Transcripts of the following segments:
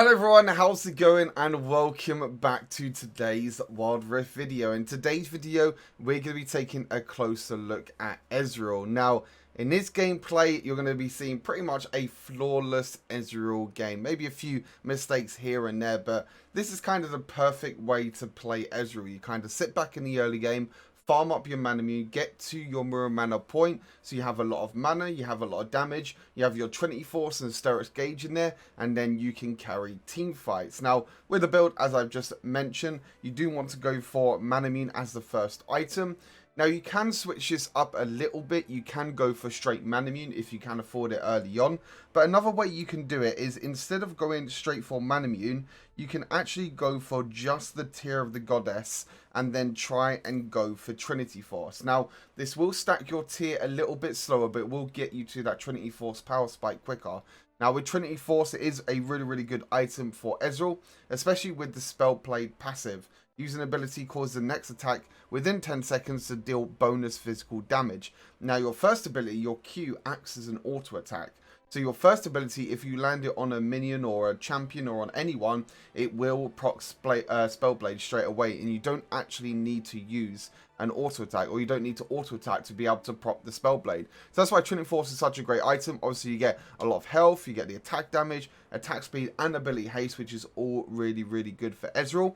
Hello everyone, how's it going, and welcome back to today's Wild Rift video. In today's video, we're going to be taking a closer look at Ezreal. Now, in this gameplay, you're going to be seeing pretty much a flawless Ezreal game. Maybe a few mistakes here and there, but this is kind of the perfect way to play Ezreal. You kind of sit back in the early game, farm up your mana meter, get to your mirror mana point, so you have a lot of mana, you have a lot of damage, you have your Trinity Force and Sterex Gauge in there, and then you can carry team fights. Now, with the build, as I've just mentioned, you do want to go for mana meter as the first item. Now, you can switch this up a little bit. You can go for straight Manamune if you can afford it early on. But another way you can do it is, instead of going straight for Manamune, you can actually go for just the tier of the goddess and then try and go for Trinity Force. Now, this will stack your tier a little bit slower, but it will get you to that Trinity Force power spike quicker. Now, with Trinity Force, it is a really good item for Ezreal, especially with the Spell Blade passive. Using ability causes the next attack within 10 seconds to deal bonus physical damage. Now, your first ability, your Q, acts as an auto attack. So your first ability, if you land it on a minion or a champion or on anyone, it will proc Spellblade straight away, and you don't actually need to use an auto attack, or you don't need to auto attack to be able to prop the Spellblade. So that's why Trinity Force is such a great item. Obviously, you get a lot of health, you get the attack damage, attack speed, and ability haste, which is all really good for Ezreal.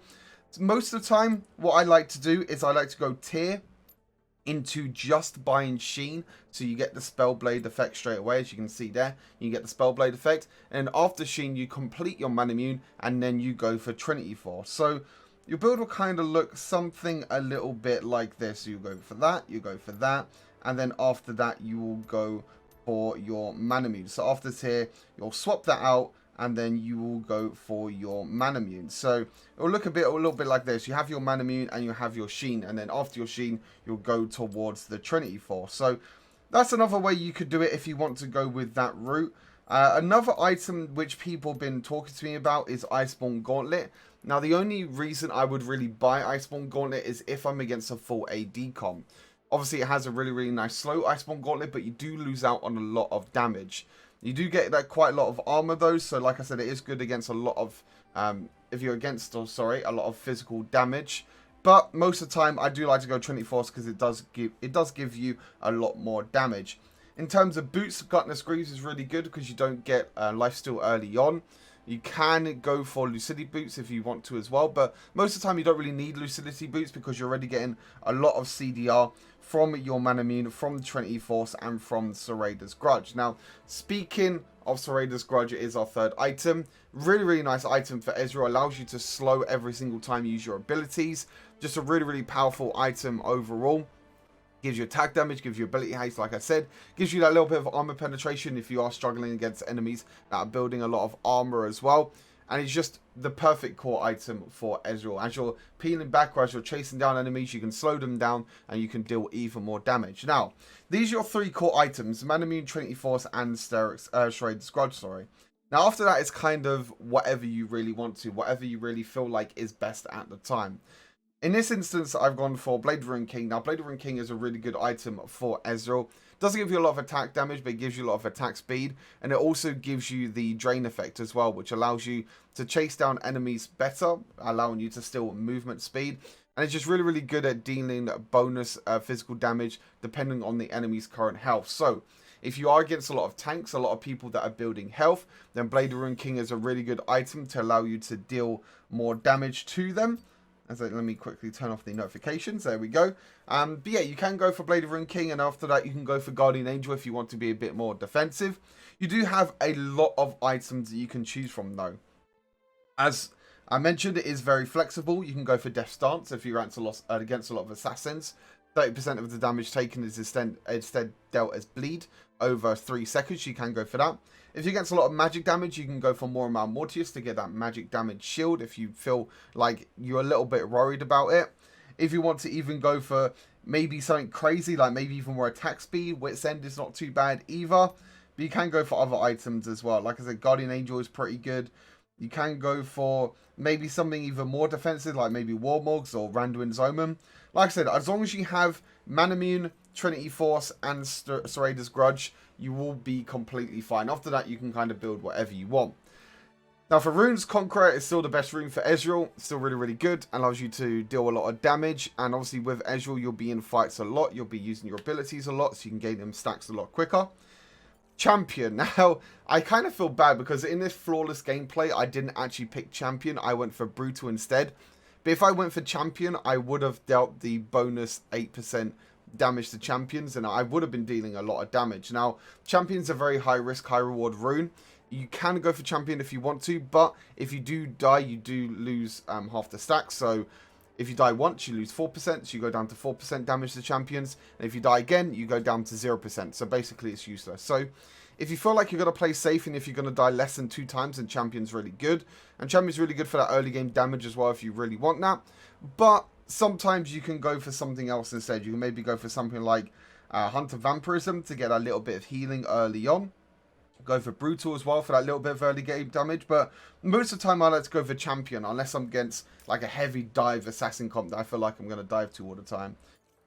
Most of the time, what I like to do is I like to go tier into just buying Sheen, so you get the Spellblade effect straight away. As you can see there, you get the Spellblade effect, and after Sheen you complete your Manamune, and then you go for Trinity Force. So your build will kind of look something a little bit like this. You go for that, you go for that, and then after that you will go for your Manamune. So after tier, you'll swap that out, and then you will go for your Manamune. So it will look a little bit like this. You have your Manamune and you have your Sheen, and then after your Sheen, you'll go towards the Trinity Force. So that's another way you could do it if you want to go with that route. Another item which people have been talking to me about is Iceborne Gauntlet. Now, the only reason I would really buy Iceborne Gauntlet is if I'm against a full AD comp. Obviously, it has a really nice slow Iceborne Gauntlet, but you do lose out on a lot of damage. You do get that quite a lot of armor though, so like I said, it is good against a lot of, if you're against, a lot of physical damage. But most of the time, I do like to go Trinity Force because it does give you a lot more damage. In terms of boots, Gluttonous Greaves is really good because you don't get lifesteal early on. You can go for Lucidity Boots if you want to as well, but most of the time you don't really need Lucidity Boots because you're already getting a lot of CDR from your Manamune, from the Trinity Force, and from Serrader's Grudge. Now, speaking of Serrader's Grudge, it is our third item. Really nice item for Ezreal. Allows you to slow every single time you use your abilities. Just a really powerful item overall. Gives you attack damage, gives you ability haste, like I said. Gives you that little bit of armor penetration if you are struggling against enemies that are building a lot of armor as well. And it's just the perfect core item for Ezreal. As you're peeling back or as you're chasing down enemies, you can slow them down and you can deal even more damage. Now, these are your three core items: Manamune, Trinity Force, and Serrader's Grudge, sorry. Now, after that, it's kind of whatever you really want to, whatever you really feel like is best at the time. In this instance, I've gone for Blade of Ruined King. Now, Blade of Ruined King is a really good item for Ezreal. Doesn't give you a lot of attack damage, but it gives you a lot of attack speed. And it also gives you the Drain effect as well, which allows you to chase down enemies better, allowing you to steal movement speed. And it's just really good at dealing bonus physical damage, depending on the enemy's current health. So, if you are against a lot of tanks, a lot of people that are building health, then Blade of Ruined King is a really good item to allow you to deal more damage to them. Let me quickly turn off the notifications. There we go. But yeah, you can go for Blade of Ruined King, and after that you can go for Guardian Angel if you want to be a bit more defensive. You do have a lot of items that you can choose from though. As I mentioned, it is very flexible. You can go for Death Stance if you're against a lot of assassins. 30% of the damage taken is instead dealt as bleed over 3 seconds. You can go for that. If you're against a lot of magic damage, you can go for more Mal Mortius to get that magic damage shield if you feel like you're a little bit worried about it. If you want to even go for maybe something crazy, like maybe even more attack speed, Wit's End is not too bad either. But you can go for other items as well. Like I said, Guardian Angel is pretty good. You can go for maybe something even more defensive, like maybe Warmogs or Randuin's Omen. Like I said, as long as you have Manamune, Trinity Force, and Serrader's Grudge, you will be completely fine. After that, you can kind of build whatever you want. Now for runes, Conqueror is still the best rune for Ezreal. Still really, really good and allows you to deal a lot of damage. And obviously with Ezreal, you'll be in fights a lot. You'll be using your abilities a lot, so you can gain them stacks a lot quicker. Champion. Now, I kind of feel bad because in this flawless gameplay, I didn't actually pick Champion. I went for Brutal instead. But if I went for Champion, I would have dealt the bonus 8% damage to champions, and I would have been dealing a lot of damage. Now, Champion's a very high risk, high reward rune. You can go for Champion if you want to, but if you do die, you do lose half the stack. So if you die once, you lose 4%, so you go down to 4% damage to champions. And if you die again, you go down to 0%. So basically, it's useless. So if you feel like you're going to play safe and if you're going to die less than 2 times, then Champion's really good. And Champion's really good for that early game damage as well if you really want that. But sometimes you can go for something else instead. You can maybe go for something like Hunter Vampirism to get a little bit of healing early on. Go for Brutal as well for that little bit of early game damage, but most of the time I like to go for Champion unless I'm against like a heavy dive assassin comp that I feel like I'm going to dive to all the time.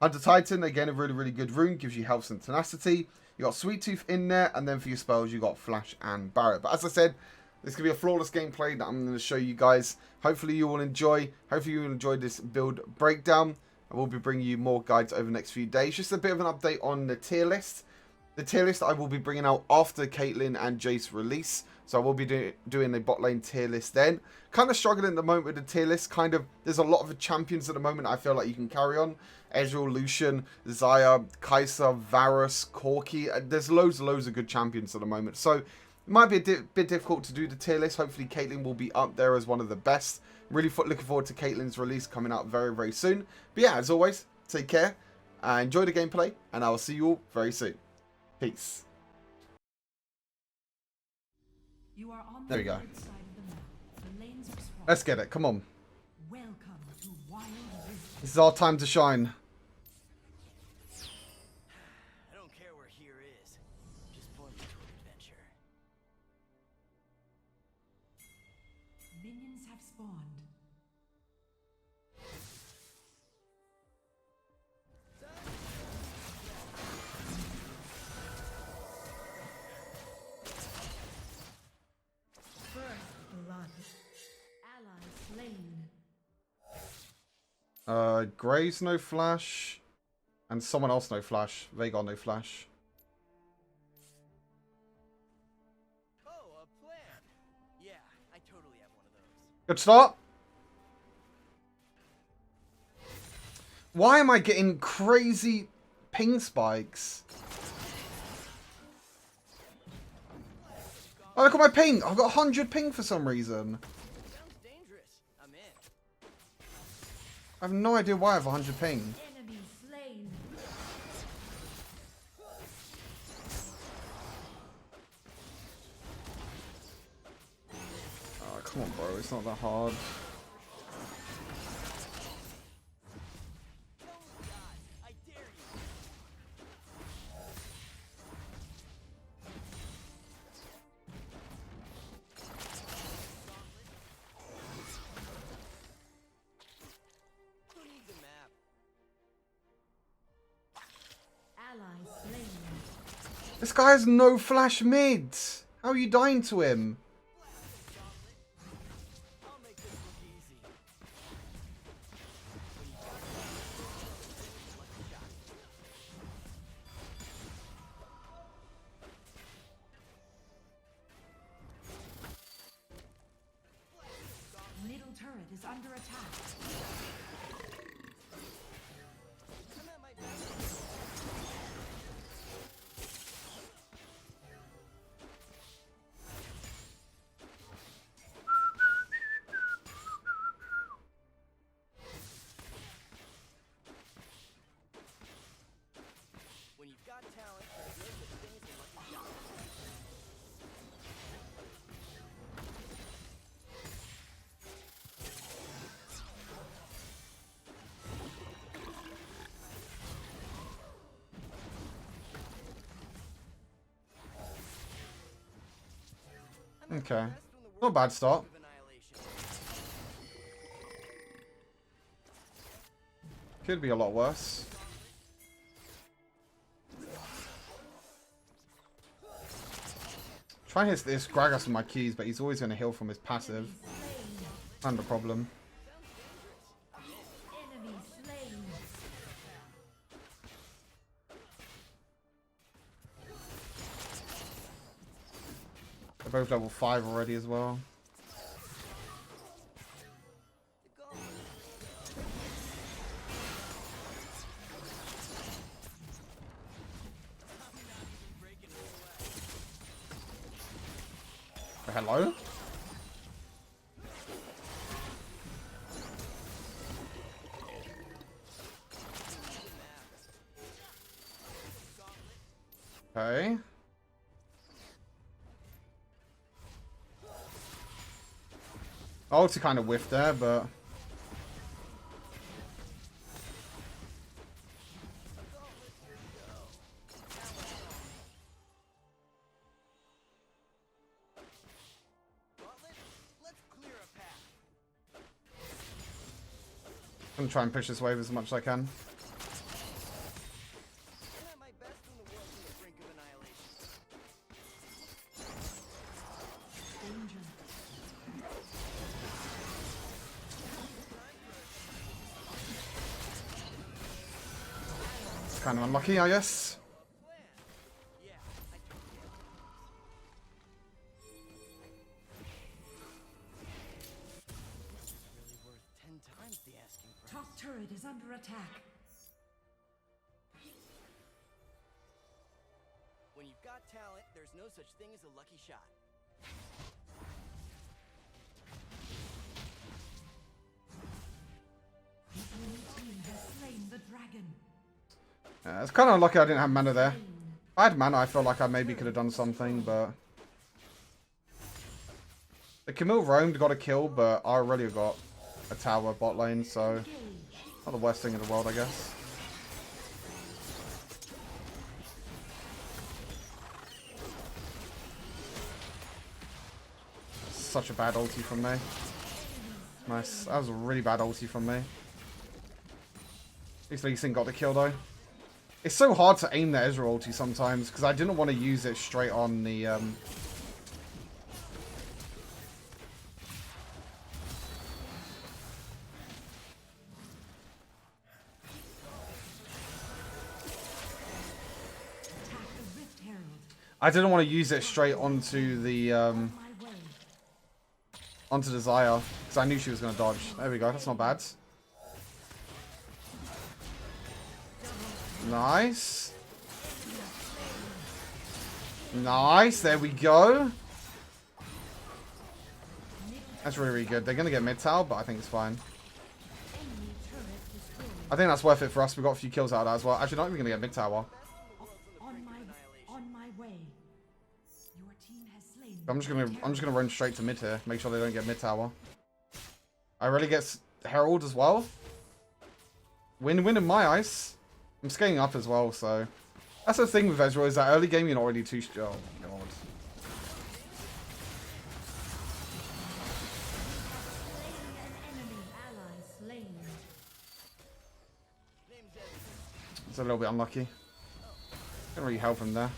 Hunter Titan, again, a really, really good rune, gives you health and tenacity. You got Sweet Tooth in there, and then for your spells you got Flash and Barret. But as I said, this could be a flawless gameplay that I'm going to show you guys. Hopefully you will enjoy. Hopefully you will enjoy this build breakdown. I will be bringing you more guides over the next few days. Just a bit of an update on the tier list. The tier list I will be bringing out after Caitlyn and Jace release. So I will be doing a bot lane tier list then. Kind of struggling at the moment with the tier list. There's a lot of champions at the moment I feel like you can carry on. Ezreal, Lucian, Xayah, Kai'Sa, Varus, Corki. There's loads and loads of good champions at the moment. So it might be a bit difficult to do the tier list. Hopefully Caitlyn will be up there as one of the best. Really looking forward to Caitlyn's release coming out very, very soon. But yeah, as always, take care. Enjoy the gameplay. And I will see you all very soon. Peace. There we go. Let's get it. Come on. This is our time to shine. I don't care where here is. Just point me to an adventure. Minions have spawned. Gray's no flash. And someone else no flash. Veigar no flash. Oh, a plan. Yeah, I totally have one of those. Good start. Why am I getting crazy ping spikes? Oh, look at my ping. I've got 100 ping for some reason. Sounds dangerous. I'm in. I have no idea why I have 100 ping. Enemy slain. Oh, come on, bro. It's not that hard. I dare you. Who needs a map? Ally slain. This guy has no flash mid. How are you dying to him? I'll make this look easy. Middle turret is under attack. I'm at my best. When you've got talent, there's no such thing as a lucky shot. Okay. Not a bad start. Of annihilation. Could be a lot worse. Try and hit this Gragas with my keys, but he's always going to heal from his passive. Not a problem. Enemy slain. They're both level 5 already as well. Hello? Okay. Ulti kind of whiffed there, but... I'm gonna try and push this wave as much as I can. Danger. It's kind of unlucky, I guess. Top turret is under attack. When you've got talent, there's no such thing as a lucky shot. The enemy team has slain the dragon. Yeah, it's kind of unlucky I didn't have mana there. If I had mana, I feel like I maybe could have done something, but... The Camille roamed, got a kill, but I already got a tower bot lane, so... Not the worst thing in the world, I guess. Such a bad ulti from me. Nice. That was a really bad ulti from me. At least Lee Sin got the kill, though. It's so hard to aim the Ezreal ulti sometimes, because I didn't want to use it straight on the... I didn't want to use it straight onto the onto the Xayah, because I knew she was going to dodge. There we go, that's not bad. Nice. Nice, there we go. That's really, really good. They're going to get mid tower, but I think it's fine. I think that's worth it for us. We got a few kills out of that as well. Actually, not even going to get mid tower. I'm just gonna run straight to mid here. Make sure they don't get mid tower. I really get Herald as well. Win-win in my eyes. I'm scaling up as well, so that's the thing with Ezreal is that early game you're not really too strong. Oh, God. It's a little bit unlucky. Didn't really help him there.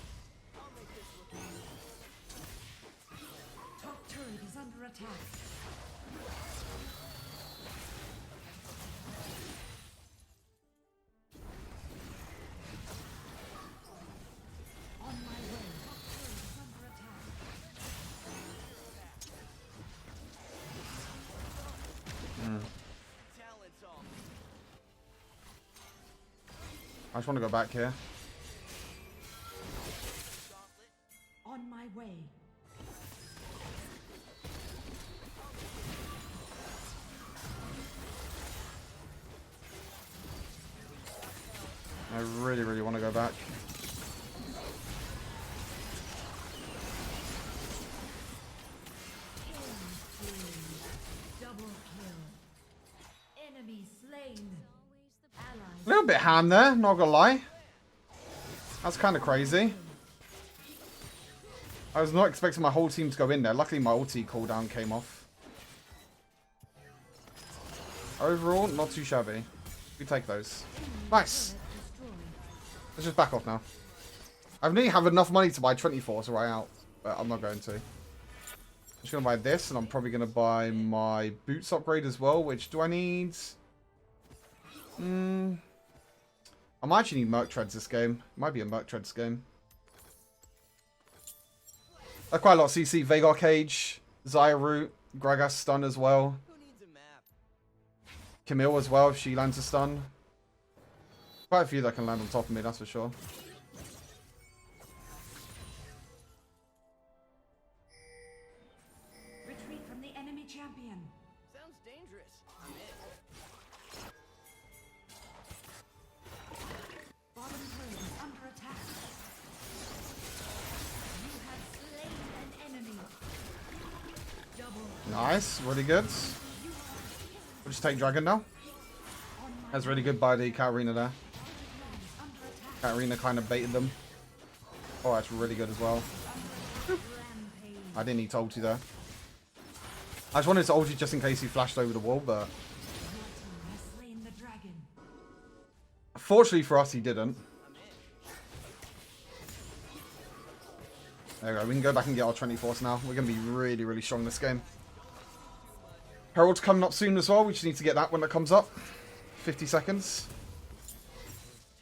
I just want to go back here. On my way. I really, really want to go back. Double kill. Enemy slain. A little bit ham there, not gonna lie. That's kind of crazy. I was not expecting my whole team to go in there. Luckily my ulti cooldown came off. Overall, not too shabby. We take those. Nice. Let's just back off now. I nearly have enough money to buy 24 to right out. but I'm not going to. I'm just going to buy this, and I'm probably going to buy my boots upgrade as well, which do I need? I might actually need Merc Treads this game. Might be a Merc Treads game. Quite a lot of CC. Veigar Cage, Xayah Root, Gragas stun as well. Who needs a map? Camille as well if she lands a stun. Quite a few that can land on top of me, that's for sure. Retreat from the enemy champion. Sounds dangerous. I'm in. Bottom turret is under attack. You have slain an enemy. Double Nice, really good. We'll just take Dragon now. That's really good by the Katarina there. under attack. Katarina kind of baited them. Oh, that's really good as well. Rampage. I didn't need to ulti there. I just wanted to ulti just in case he flashed over the wall, but Your team has slain the dragon. fortunately for us, he didn't. There we go. We can go back and get our 24s now. We're going to be really, really strong this game. Herald's coming up soon as well. We just need to get that when it comes up. 50 seconds.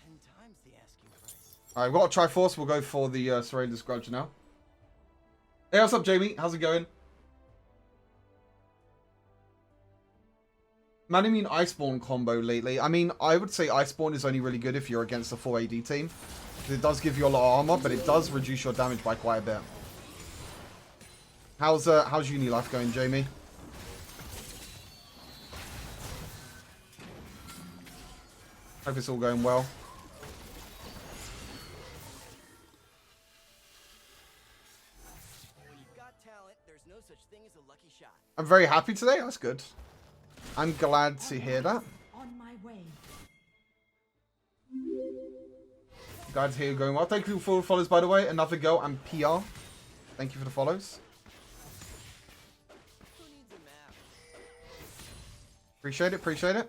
10 times the asking price. Alright, we've got a Triforce. We'll go for the Serrated Grudge now. Hey, what's up, Jamie? How's it going? Man, I mean Iceborne combo lately. I mean, I would say Iceborne is only really good if you're against a full AD team. It does give you a lot of armor, but it does reduce your damage by quite a bit. How's uni life going, Jamie? Hope it's all going well. When you've got talent, there's no such thing as a lucky shot. I'm very happy today. That's good. I'm glad to hear that. On my way. Glad to hear you going well. Thank you for the follows, by the way. Another Girl and PR. Thank you for the follows. Who needs a map? Appreciate it. Appreciate it.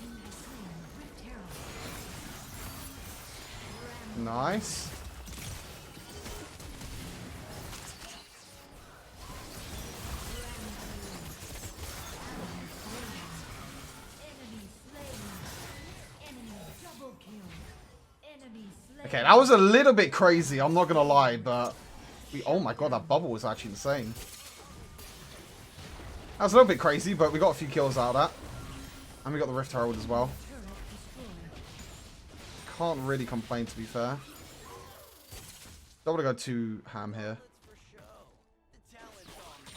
Team has slain Rift Herald. Nice. Enemy slain. Enemy double kill. Enemy slain. Okay, that was a little bit crazy. I'm not gonna lie, but oh my god, that bubble was actually insane. That was a little bit crazy, but we got a few kills out of that, and we got the Rift Herald as well. Turret destroyed. Can't really complain, to be fair. Don't want to go too ham here. That's for show. The talent's on me.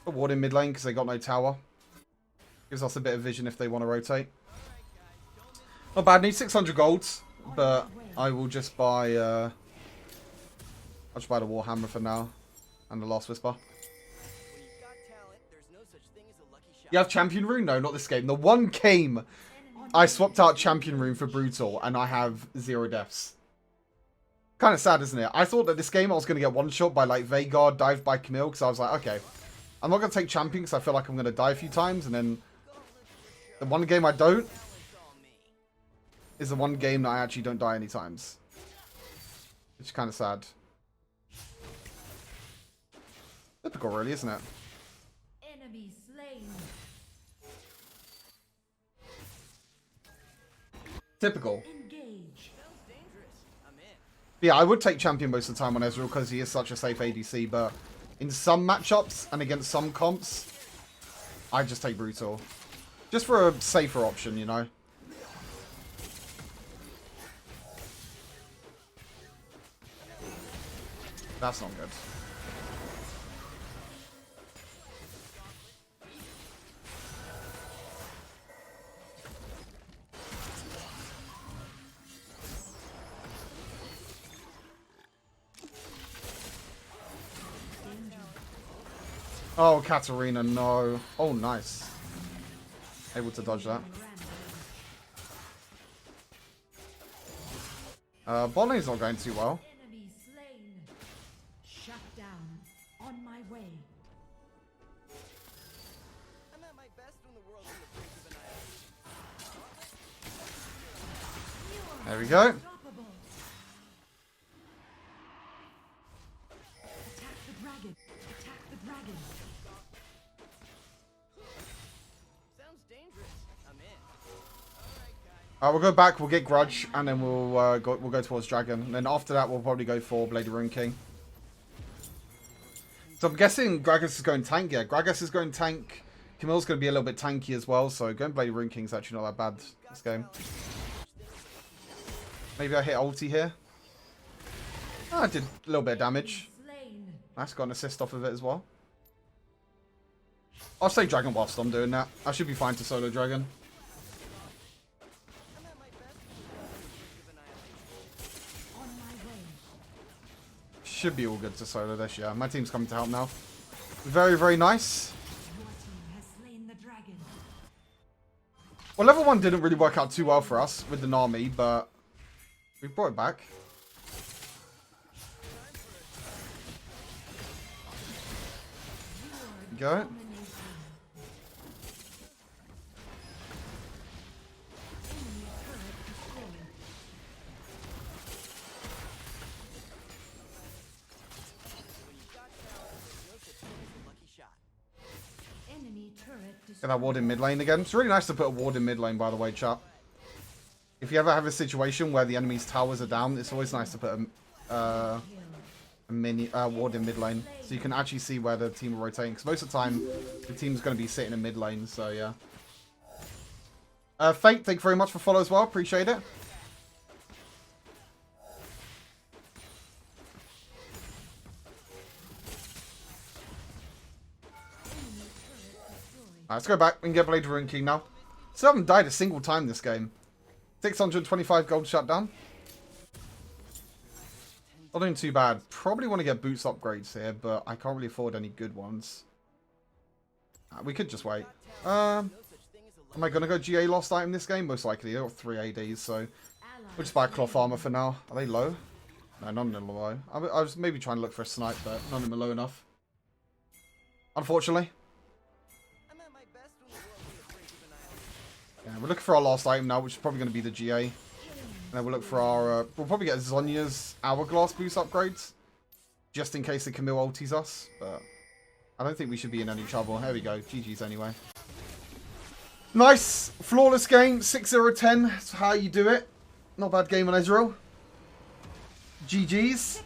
A ward in mid lane because they got no tower. Gives us a bit of vision if they want to rotate. Not bad. Need 600 golds, but I will just buy. I'll just buy the Warhammer for now, and the Last Whisper. When you've got talent, there's no such thing as a lucky shot. You have Champion Rune? No, not this game. The one game I swapped out Champion Rune for Brutal, and I have 0 deaths. Kind of sad, isn't it? I thought that this game I was going to get one shot by like Veigar, dived by Camille, because I was like, okay, I'm not going to take Champion because I feel like I'm going to die a few times, and then the one game I don't Talent's on me. is the one game that I actually don't die any times. Which is kind of sad. Typical, really, isn't it? Enemy slain. Typical. Engage. Sounds dangerous. I'm in. Yeah, I would take Champion most of the time on Ezreal because he is such a safe ADC, but in some matchups and against some comps, I just take Brutal. Just for a safer option, you know? That's not good. Oh, Katarina, no. Oh, nice. Able to dodge that. Bot lane's not going too well. Enemy slain. Shut down. On my way. I'm at my best when the world's in the brink of annihilation. There we go. Unstoppable. Attack the dragon. Attack the dragon. Sounds dangerous. I'm in. We'll go back, we'll get Grudge, and then we'll go towards Dragon. And then after that, we'll probably go for Blade of Ruin King. So I'm guessing Gragas is going tank. Yeah, Gragas is going tank. Camille's going to be a little bit tanky as well, so going Blade of Ruin King is actually not that bad this game. Maybe I hit ulti here. Oh, I did a little bit of damage. Slain. Nice, got an assist off of it as well. I'll say Dragon whilst I'm doing that. I should be fine to solo Dragon. I'm at my best with annihilation. On my way. Should be all good to solo this, yeah. My team's coming to help now. Very, very nice. Your team has slain the dragon. Well, level 1 didn't really work out too well for us with the Nami, but we brought it back. Go. Domination. Enemy turret destroyed. When you've got talent, no such thing as a lucky shot. Enemy turret Get destroyed. that ward in mid lane again. It's really nice to put a ward in mid lane, by the way, chat. If you ever have a situation where the enemy's towers are down, it's always nice to put a mini ward in mid lane, so you can actually see where the team are rotating. Because most of the time, the team's going to be sitting in mid lane. So yeah. Fate, thank you very much for follow as well. Appreciate it. Alright, let's go back. We can get Blade of Ruin King now. Still haven't died a single time this game. 625 gold shutdown. Not doing too bad. Probably want to get boots upgrades here, but I can't really afford any good ones. We could just wait. Am I going to go GA lost item this game? Most likely. They've got 3 ADs, so we'll just buy cloth armor for now. Are they low? No, none of them are low. I was maybe trying to look for a snipe, but none of them are low enough. Unfortunately. I'm at my best when the world is afraid of annihilation. Yeah, we're looking for our last item now, which is probably going to be the GA. And then we'll look for our... we'll probably get Zhonya's Hourglass boost upgrades. Just in case the Camille ultis us. But I don't think we should be in any trouble. There we go. GG's anyway. Nice. Flawless game. 6-0-10. That's how you do it. Not a bad game on Ezreal. GG's.